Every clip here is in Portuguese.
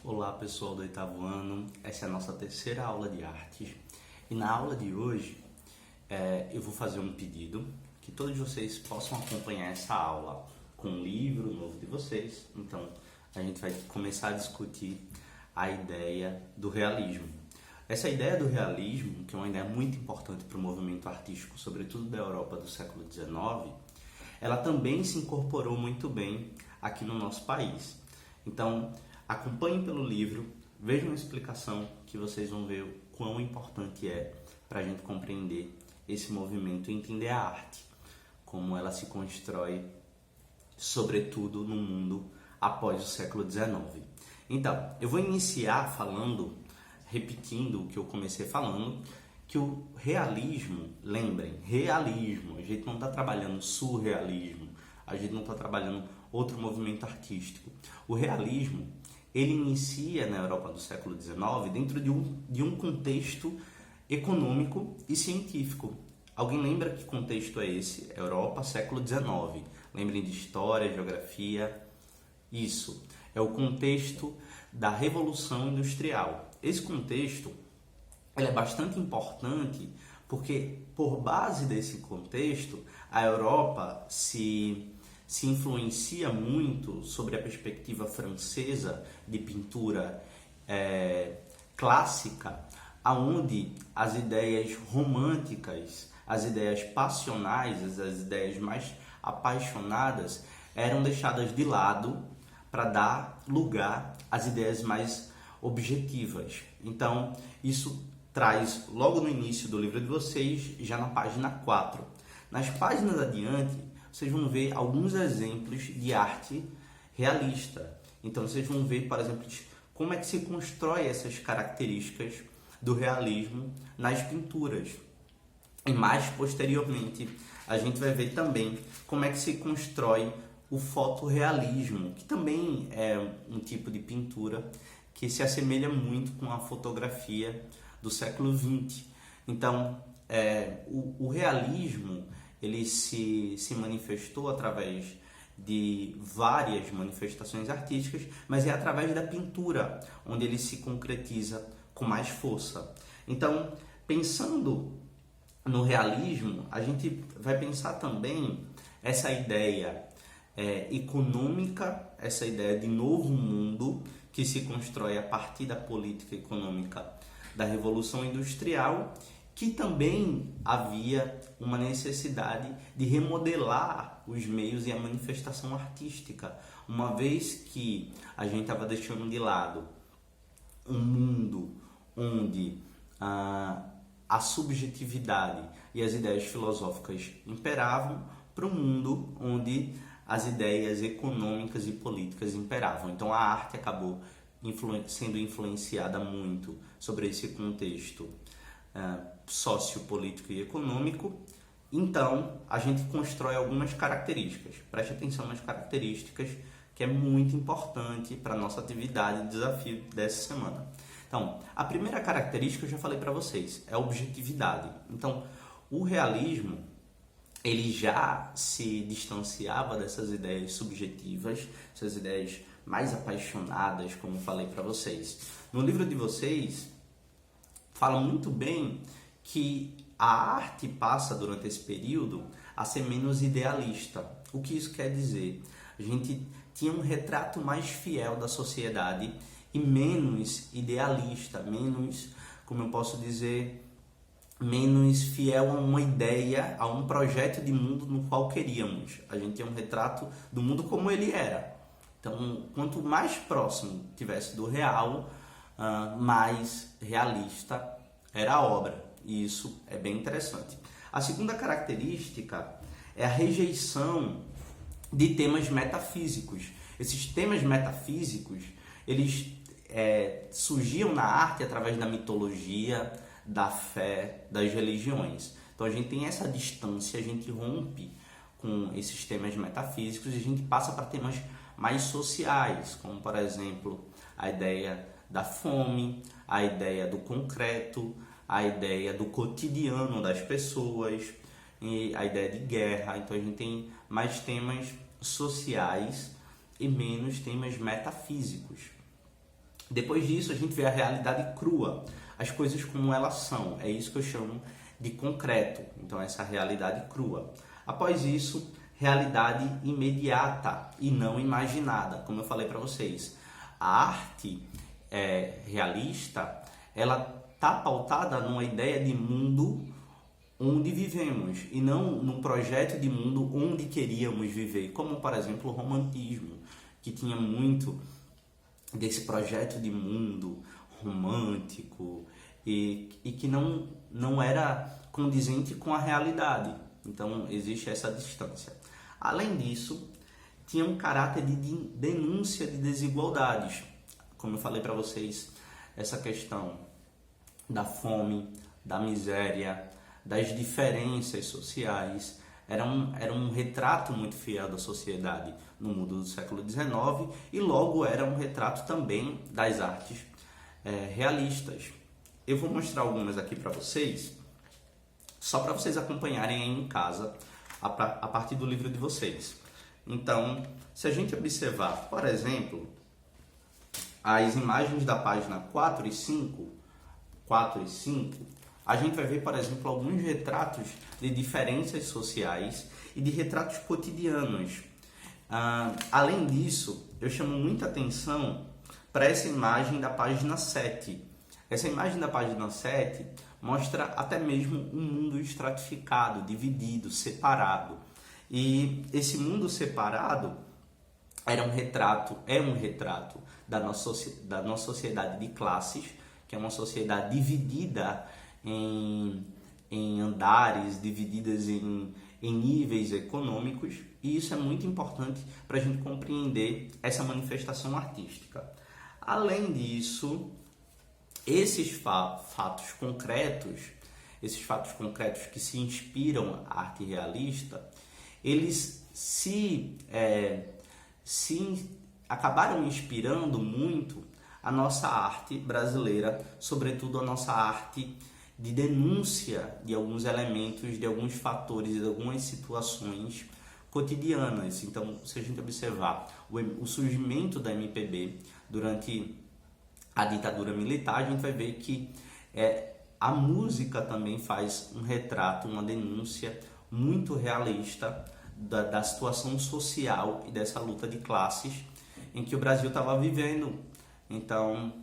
Olá pessoal do oitavo ano, essa é a nossa terceira aula de artes e na aula de hoje eu vou fazer um pedido que todos vocês possam acompanhar essa aula com um livro novo de vocês. Então a gente vai começar a discutir a ideia do realismo. Essa ideia do realismo, que é uma ideia muito importante para o movimento artístico, sobretudo da Europa do século XIX, ela também se incorporou muito bem aqui no nosso país. Então, acompanhem pelo livro, vejam a explicação que vocês vão ver o quão importante é para a gente compreender esse movimento e entender a arte, como ela se constrói, sobretudo no mundo após o século XIX. Então, eu vou iniciar repetindo o que eu comecei falando, que o realismo, lembrem, realismo, a gente não está trabalhando surrealismo, a gente não está trabalhando outro movimento artístico. O realismo, ele inicia na Europa do século XIX dentro de um contexto econômico e científico. Alguém lembra que contexto é esse? Europa, século XIX. Lembrem de história, geografia. Isso é o contexto da Revolução Industrial. Esse contexto ele é bastante importante porque, por base desse contexto, a Europa se influencia muito sobre a perspectiva francesa de pintura clássica, onde as ideias românticas, as ideias passionais, as ideias mais apaixonadas eram deixadas de lado para dar lugar às ideias mais objetivas. Então, isso traz logo no início do livro de vocês, já na página 4. Nas páginas adiante, vocês vão ver alguns exemplos de arte realista. Então, vocês vão ver, por exemplo, como é que se constrói essas características do realismo nas pinturas. E mais posteriormente, a gente vai ver também como é que se constrói o fotorrealismo, que também é um tipo de pintura que se assemelha muito com a fotografia do século XX. Então, o realismo ele se manifestou através de várias manifestações artísticas, mas é através da pintura onde ele se concretiza com mais força. Então, pensando no realismo, a gente vai pensar também essa ideia econômica, essa ideia de novo mundo que se constrói a partir da política econômica da Revolução Industrial, que também havia uma necessidade de remodelar os meios e a manifestação artística, uma vez que a gente estava deixando de lado um mundo onde a subjetividade e as ideias filosóficas imperavam para um mundo onde as ideias econômicas e políticas imperavam. Então a arte acabou sendo influenciada muito sobre esse contexto sociopolítico e econômico. Então a gente constrói algumas características. Preste atenção nas características, que é muito importante para a nossa atividade e desafio dessa semana. Então, a primeira característica eu já falei para vocês, é a objetividade. Então, o realismo ele já se distanciava dessas ideias subjetivas, essas ideias mais apaixonadas, como eu falei para vocês. No livro de vocês, fala muito bem que a arte passa durante esse período a ser menos idealista. O que isso quer dizer? A gente tinha um retrato mais fiel da sociedade e menos idealista, menos, como eu posso dizer, menos fiel a uma ideia, a um projeto de mundo no qual queríamos. A gente tinha um retrato do mundo como ele era. Então, quanto mais próximo tivesse do real, mais realista era a obra. E isso é bem interessante. A segunda característica é a rejeição de temas metafísicos. Esses temas metafísicos, eles surgiam na arte através da mitologia, da fé, das religiões. Então a gente tem essa distância, a gente rompe com esses temas metafísicos e a gente passa para temas mais sociais, como por exemplo a ideia da fome, a ideia do concreto, a ideia do cotidiano das pessoas, e a ideia de guerra. Então a gente tem mais temas sociais e menos temas metafísicos. Depois disso, a gente vê a realidade crua, as coisas como elas são. É isso que eu chamo de concreto. Então, essa realidade crua. Após isso, realidade imediata e não imaginada. Como eu falei para vocês, a arte realista, ela está pautada numa ideia de mundo onde vivemos e não num projeto de mundo onde queríamos viver, como, por exemplo, o romantismo, que tinha muito desse projeto de mundo romântico e que não era condizente com a realidade. Então, existe essa distância. Além disso, tinha um caráter de denúncia de desigualdades. Como eu falei para vocês, essa questão da fome, da miséria, das diferenças sociais, era um retrato muito fiel da sociedade no mundo do século XIX e logo era um retrato também das artes realistas. Eu vou mostrar algumas aqui para vocês, só para vocês acompanharem aí em casa, a partir do livro de vocês. Então, se a gente observar, por exemplo, as imagens da página 4 e 5, a gente vai ver, por exemplo, alguns retratos de diferenças sociais e de retratos cotidianos. Além disso, eu chamo muita atenção para essa imagem da página 7. Essa imagem da página 7 mostra até mesmo um mundo estratificado, dividido, separado. E esse mundo separado é um retrato da nossa sociedade de classes, que é uma sociedade dividida em andares, divididas em níveis econômicos, e isso é muito importante para a gente compreender essa manifestação artística. Além disso, esses fatos concretos que se inspiram à arte realista, eles se acabaram inspirando muito a nossa arte brasileira, sobretudo a nossa arte de denúncia de alguns elementos, de alguns fatores, de algumas situações cotidianas. Então, se a gente observar o surgimento da MPB durante a ditadura militar, a gente vai ver que a música também faz um retrato, uma denúncia muito realista da situação social e dessa luta de classes em que o Brasil estava vivendo. Então,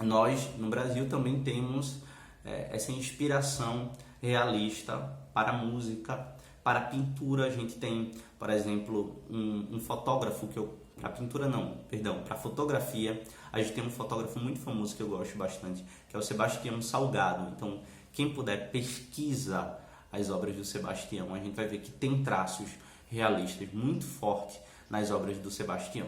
nós no Brasil também temos essa inspiração realista para a música, para a pintura. A gente tem, por exemplo, um fotógrafo para a fotografia, a gente tem um fotógrafo muito famoso que eu gosto bastante, que é o Sebastião Salgado. Então, quem puder, pesquisa as obras do Sebastião, a gente vai ver que tem traços realistas muito fortes nas obras do Sebastião.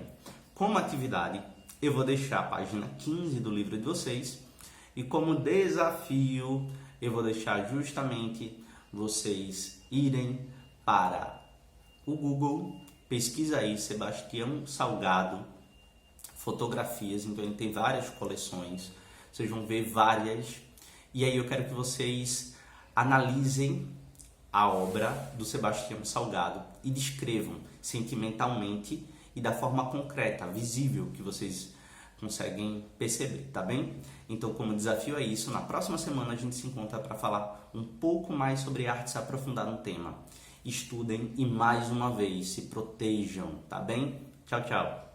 Como atividade, eu vou deixar a página 15 do livro de vocês, e como desafio, eu vou deixar justamente vocês irem para o Google, pesquisa aí Sebastião Salgado, fotografias. Então ele tem várias coleções, vocês vão ver várias, e aí eu quero que vocês analisem a obra do Sebastião Salgado e descrevam sentimentalmente e da forma concreta, visível, que vocês conseguem perceber, tá bem? Então, como desafio é isso, na próxima semana a gente se encontra para falar um pouco mais sobre arte, se aprofundar no tema. Estudem e, mais uma vez, se protejam, tá bem? Tchau, tchau!